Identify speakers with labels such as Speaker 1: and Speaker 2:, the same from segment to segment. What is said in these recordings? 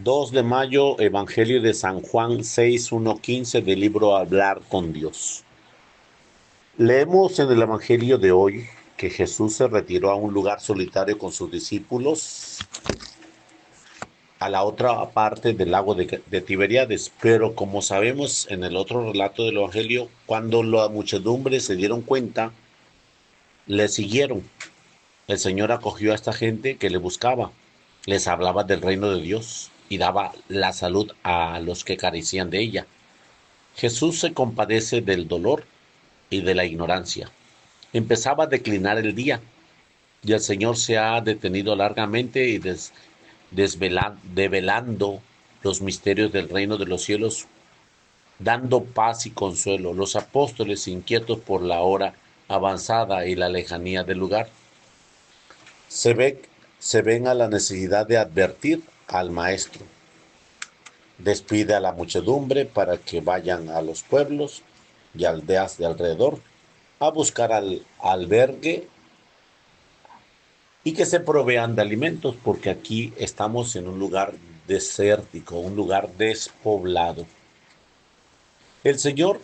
Speaker 1: 2 de mayo, Evangelio de San Juan 6:1-15 del libro Hablar con Dios. Leemos en el Evangelio de hoy que Jesús se retiró a un lugar solitario con sus discípulos a la otra parte del lago de Tiberíades. Pero como sabemos en el otro relato del Evangelio, cuando la muchedumbre se dieron cuenta, le siguieron. El Señor acogió a esta gente que le buscaba, les hablaba del reino de Dios y daba la salud a los que carecían de ella. Jesús se compadece del dolor y de la ignorancia. Empezaba a declinar el día y el Señor se ha detenido largamente y develando los misterios del reino de los cielos, dando paz y consuelo. Los apóstoles, inquietos por la hora avanzada y la lejanía del lugar, se, ve, se ven a la necesidad de advertir al Maestro. Despide a la muchedumbre para que vayan a los pueblos y aldeas de alrededor a buscar albergue y que se provean de alimentos, porque aquí estamos en un lugar desértico, un lugar despoblado. El Señor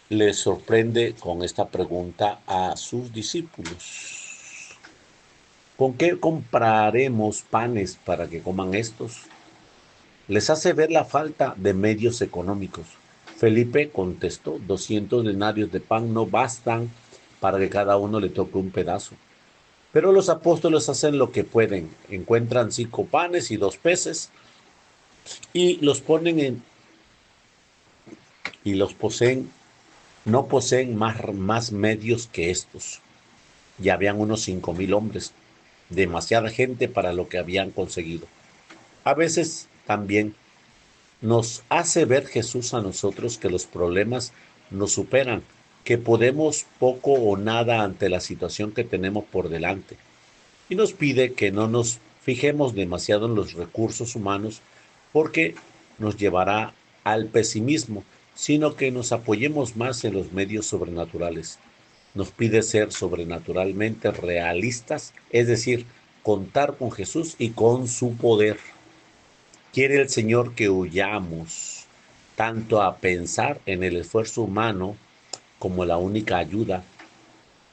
Speaker 1: les sorprende con esta pregunta a sus discípulos. ¿Con qué compraremos panes para que coman estos? Les hace ver la falta de medios económicos. Felipe contestó, 200 denarios de pan no bastan para que cada uno le toque un pedazo. Pero los apóstoles hacen lo que pueden. Encuentran 5 panes y 2 peces y los ponen y los poseen, no poseen más medios que estos. Ya habían unos 5,000 hombres, demasiada gente para lo que habían conseguido. A veces también nos hace ver Jesús a nosotros que los problemas nos superan, que podemos poco o nada ante la situación que tenemos por delante. Y nos pide que no nos fijemos demasiado en los recursos humanos porque nos llevará al pesimismo, sino que nos apoyemos más en los medios sobrenaturales. Nos pide ser sobrenaturalmente realistas, es decir, contar con Jesús y con su poder. Quiere el Señor que huyamos tanto a pensar en el esfuerzo humano como la única ayuda,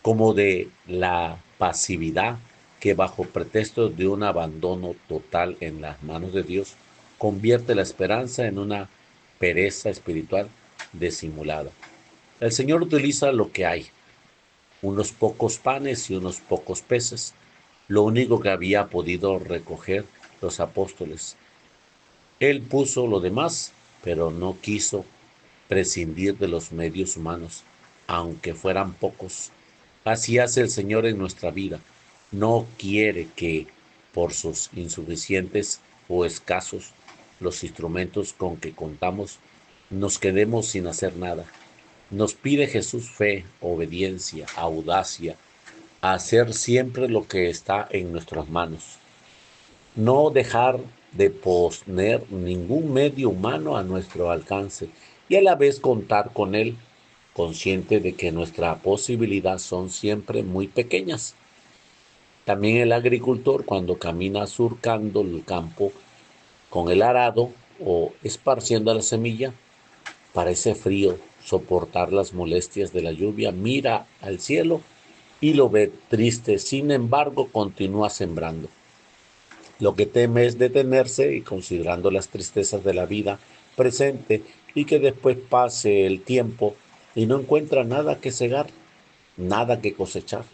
Speaker 1: como de la pasividad que bajo pretexto de un abandono total en las manos de Dios convierte la esperanza en una pereza espiritual disimulada. El Señor utiliza lo que hay, unos pocos panes y unos pocos peces, lo único que había podido recoger los apóstoles. Él puso lo demás, pero no quiso prescindir de los medios humanos, aunque fueran pocos. Así hace el Señor en nuestra vida. No quiere que, por sus insuficientes o escasos los instrumentos con que contamos, nos quedemos sin hacer nada. Nos pide Jesús fe, obediencia, audacia, a hacer siempre lo que está en nuestras manos. No dejar de poner ningún medio humano a nuestro alcance y a la vez contar con él, consciente de que nuestras posibilidades son siempre muy pequeñas. También el agricultor, cuando camina surcando el campo con el arado o esparciendo la semilla, parece frío soportar las molestias de la lluvia, mira al cielo y lo ve triste, sin embargo continúa sembrando. Lo que teme es detenerse y considerando las tristezas de la vida presente y que después pase el tiempo y no encuentra nada que segar, nada que cosechar.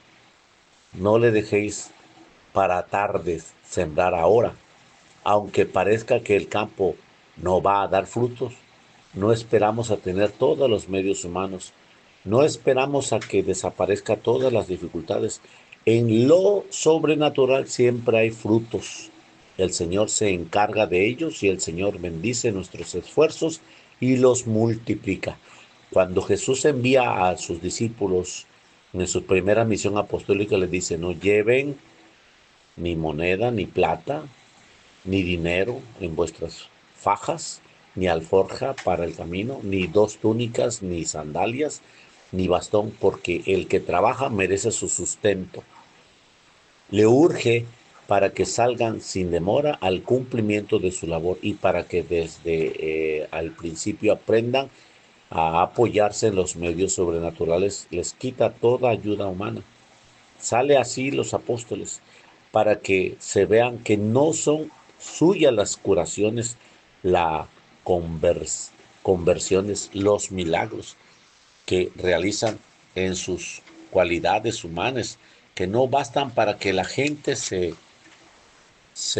Speaker 1: No le dejéis para tardes sembrar ahora, aunque parezca que el campo no va a dar frutos. No esperamos a tener todos los medios humanos, no esperamos a que desaparezca todas las dificultades. En lo sobrenatural siempre hay frutos. El Señor se encarga de ellos y el Señor bendice nuestros esfuerzos y los multiplica. Cuando Jesús envía a sus discípulos en su primera misión apostólica, les dice, no lleven ni moneda, ni plata, ni dinero en vuestras fajas, ni alforja para el camino, ni 2 túnicas, ni sandalias, ni bastón, porque el que trabaja merece su sustento. Le urge para que salgan sin demora al cumplimiento de su labor y para que desde al principio aprendan a apoyarse en los medios sobrenaturales, les quita toda ayuda humana. Sale así los apóstoles para que se vean que no son suyas las curaciones, las conversiones, los milagros que realizan en sus cualidades humanas, que no bastan para que la gente se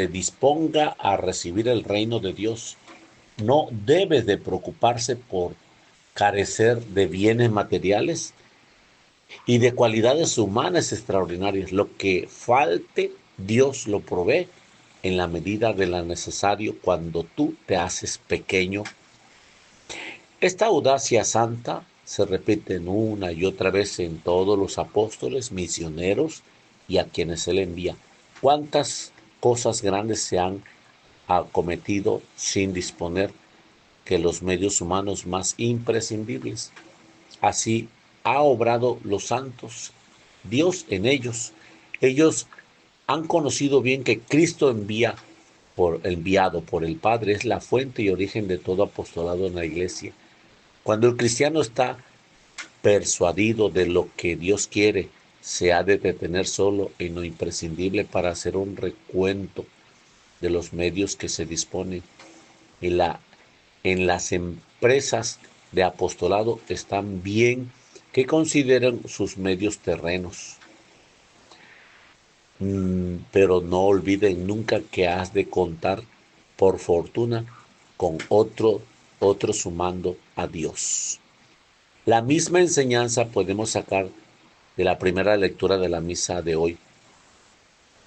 Speaker 1: disponga a recibir el reino de Dios. No debe de preocuparse por carecer de bienes materiales y de cualidades humanas extraordinarias. Lo que falte, Dios lo provee en la medida de lo necesario cuando tú te haces pequeño. Esta audacia santa se repite una y otra vez en todos los apóstoles, misioneros y a quienes Él envía. ¿Cuántas cosas grandes se han acometido sin disponer que los medios humanos más imprescindibles? Así ha obrado los santos, Dios en ellos. Ellos han conocido bien que Cristo enviado por el Padre es la fuente y origen de todo apostolado en la iglesia. Cuando el cristiano está persuadido de lo que Dios quiere, se ha de detener solo en lo imprescindible para hacer un recuento de los medios que se disponen. En las empresas de apostolado están bien que consideren sus medios terrenos, pero no olviden nunca que has de contar, por fortuna, con otro sumando a Dios. La misma enseñanza podemos sacar de la primera lectura de la misa de hoy,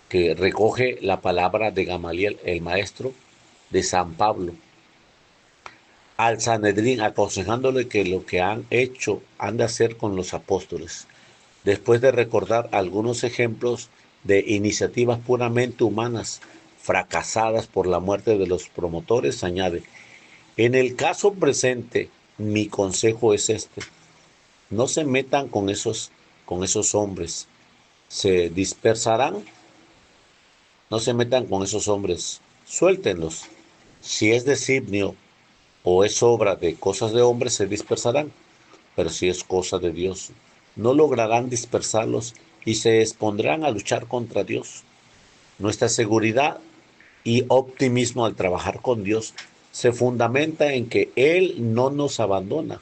Speaker 1: que recoge la palabra de Gamaliel, el maestro de San Pablo, al Sanedrín, aconsejándole que lo que han hecho han de hacer con los apóstoles. Después de recordar algunos ejemplos de iniciativas puramente humanas fracasadas por la muerte de los promotores, añade: en el caso presente, mi consejo es este: no se metan con esos hombres, se dispersarán. No se metan con esos hombres, suéltenlos. Si es designio o es obra de cosas de hombres, se dispersarán, pero si es cosa de Dios, no lograrán dispersarlos y se expondrán a luchar contra Dios. Nuestra seguridad y optimismo al trabajar con Dios se fundamenta en que Él no nos abandona.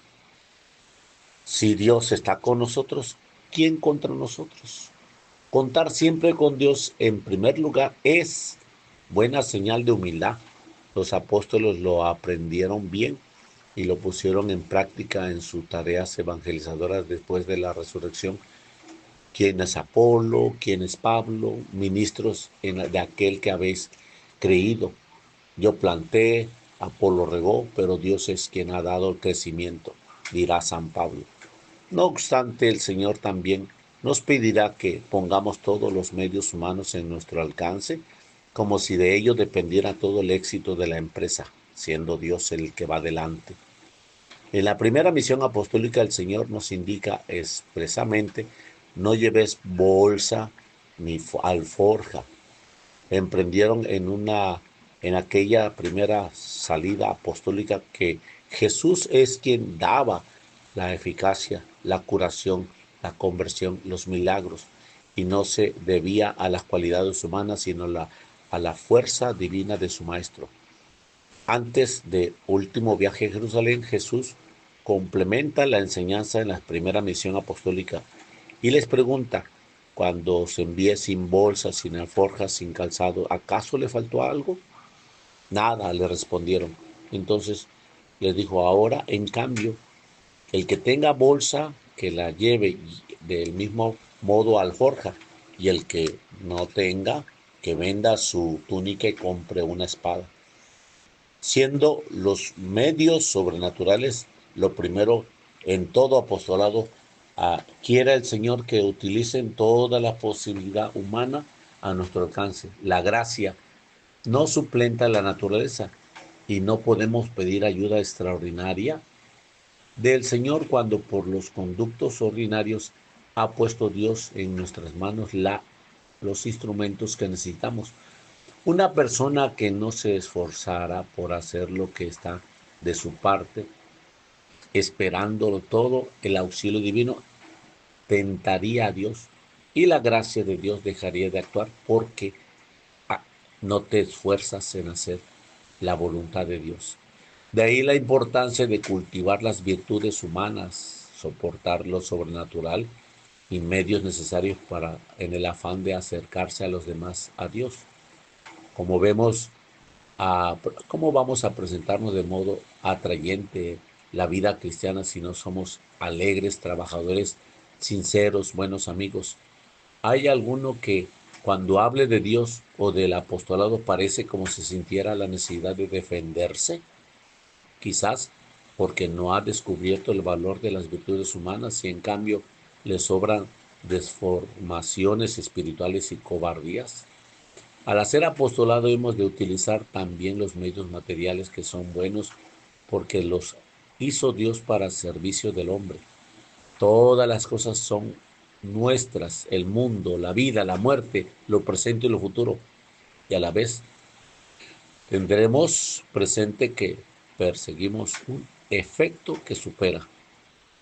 Speaker 1: Si Dios está con nosotros, ¿quién contra nosotros? Contar siempre con Dios en primer lugar es buena señal de humildad. Los apóstoles lo aprendieron bien y lo pusieron en práctica en sus tareas evangelizadoras después de la resurrección. ¿Quién es Apolo? ¿Quién es Pablo? Ministros de aquel que habéis creído. Yo planté, Apolo regó, pero Dios es quien ha dado el crecimiento, dirá San Pablo. No obstante, el Señor también nos pedirá que pongamos todos los medios humanos en nuestro alcance, como si de ello dependiera todo el éxito de la empresa, siendo Dios el que va delante. En la primera misión apostólica el Señor nos indica expresamente: no lleves bolsa ni alforja. Emprendieron en aquella primera salida apostólica que Jesús es quien daba la eficacia, la curación, la conversión, los milagros, y no se debía a las cualidades humanas, sino a la fuerza divina de su Maestro. Antes del último viaje a Jerusalén, Jesús complementa la enseñanza en la primera misión apostólica y les pregunta: cuando os envié sin bolsa, sin alforjas, sin calzado, ¿acaso le faltó algo? Nada, le respondieron. Entonces les dijo: ahora, en cambio, el que tenga bolsa, que la lleve, del mismo modo alforja, y el que no tenga, que venda su túnica y compre una espada. Siendo los medios sobrenaturales lo primero en todo apostolado, quiera el Señor que utilicen toda la posibilidad humana a nuestro alcance. La gracia no suplenta la naturaleza y no podemos pedir ayuda extraordinaria del Señor cuando por los conductos ordinarios ha puesto Dios en nuestras manos la los instrumentos que necesitamos. Una persona que no se esforzara por hacer lo que está de su parte, esperándolo todo el auxilio divino, tentaría a Dios y la gracia de Dios dejaría de actuar porque ah, no te esfuerzas en hacer la voluntad de Dios. De ahí la importancia de cultivar las virtudes humanas, soportar lo sobrenatural y medios necesarios para, en el afán de acercarse a los demás a Dios. Como vemos, ¿cómo vamos a presentarnos de modo atrayente la vida cristiana si no somos alegres, trabajadores, sinceros, buenos amigos? ¿Hay alguno que cuando hable de Dios o del apostolado parece como si sintiera la necesidad de defenderse? Quizás porque no ha descubierto el valor de las virtudes humanas y en cambio le sobran desformaciones espirituales y cobardías. Al hacer apostolado hemos de utilizar también los medios materiales que son buenos porque los hizo Dios para servicio del hombre. Todas las cosas son nuestras, el mundo, la vida, la muerte, lo presente y lo futuro. Y a la vez tendremos presente que perseguimos un efecto que supera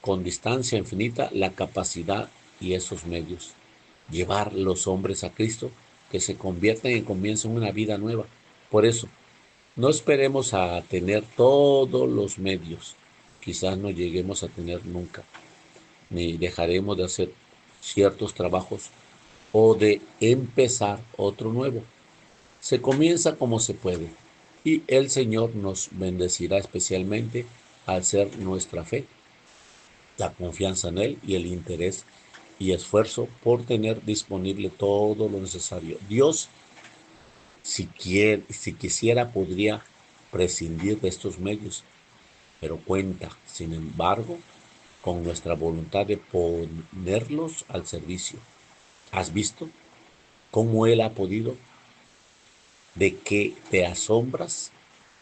Speaker 1: con distancia infinita la capacidad y esos medios. Llevar los hombres a Cristo, que se conviertan y comiencen una vida nueva. Por eso, no esperemos a tener todos los medios. Quizás no lleguemos a tener nunca, ni dejaremos de hacer ciertos trabajos o de empezar otro nuevo. Se comienza como se puede y el Señor nos bendecirá especialmente al ser nuestra fe, la confianza en Él y el interés y esfuerzo por tener disponible todo lo necesario. Dios, si quisiera, podría prescindir de estos medios, pero cuenta, sin embargo, con nuestra voluntad de ponerlos al servicio. ¿Has visto cómo Él ha podido? ¿De que te asombras?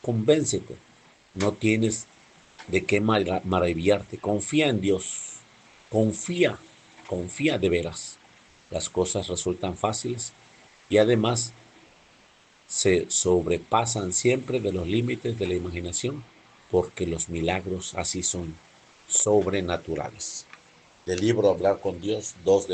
Speaker 1: Convéncete. No tienes de qué maravillarte. Confía en Dios. Confía, confía de veras. Las cosas resultan fáciles y además se sobrepasan siempre de los límites de la imaginación porque los milagros así son sobrenaturales. Del libro Hablar con Dios, 2 de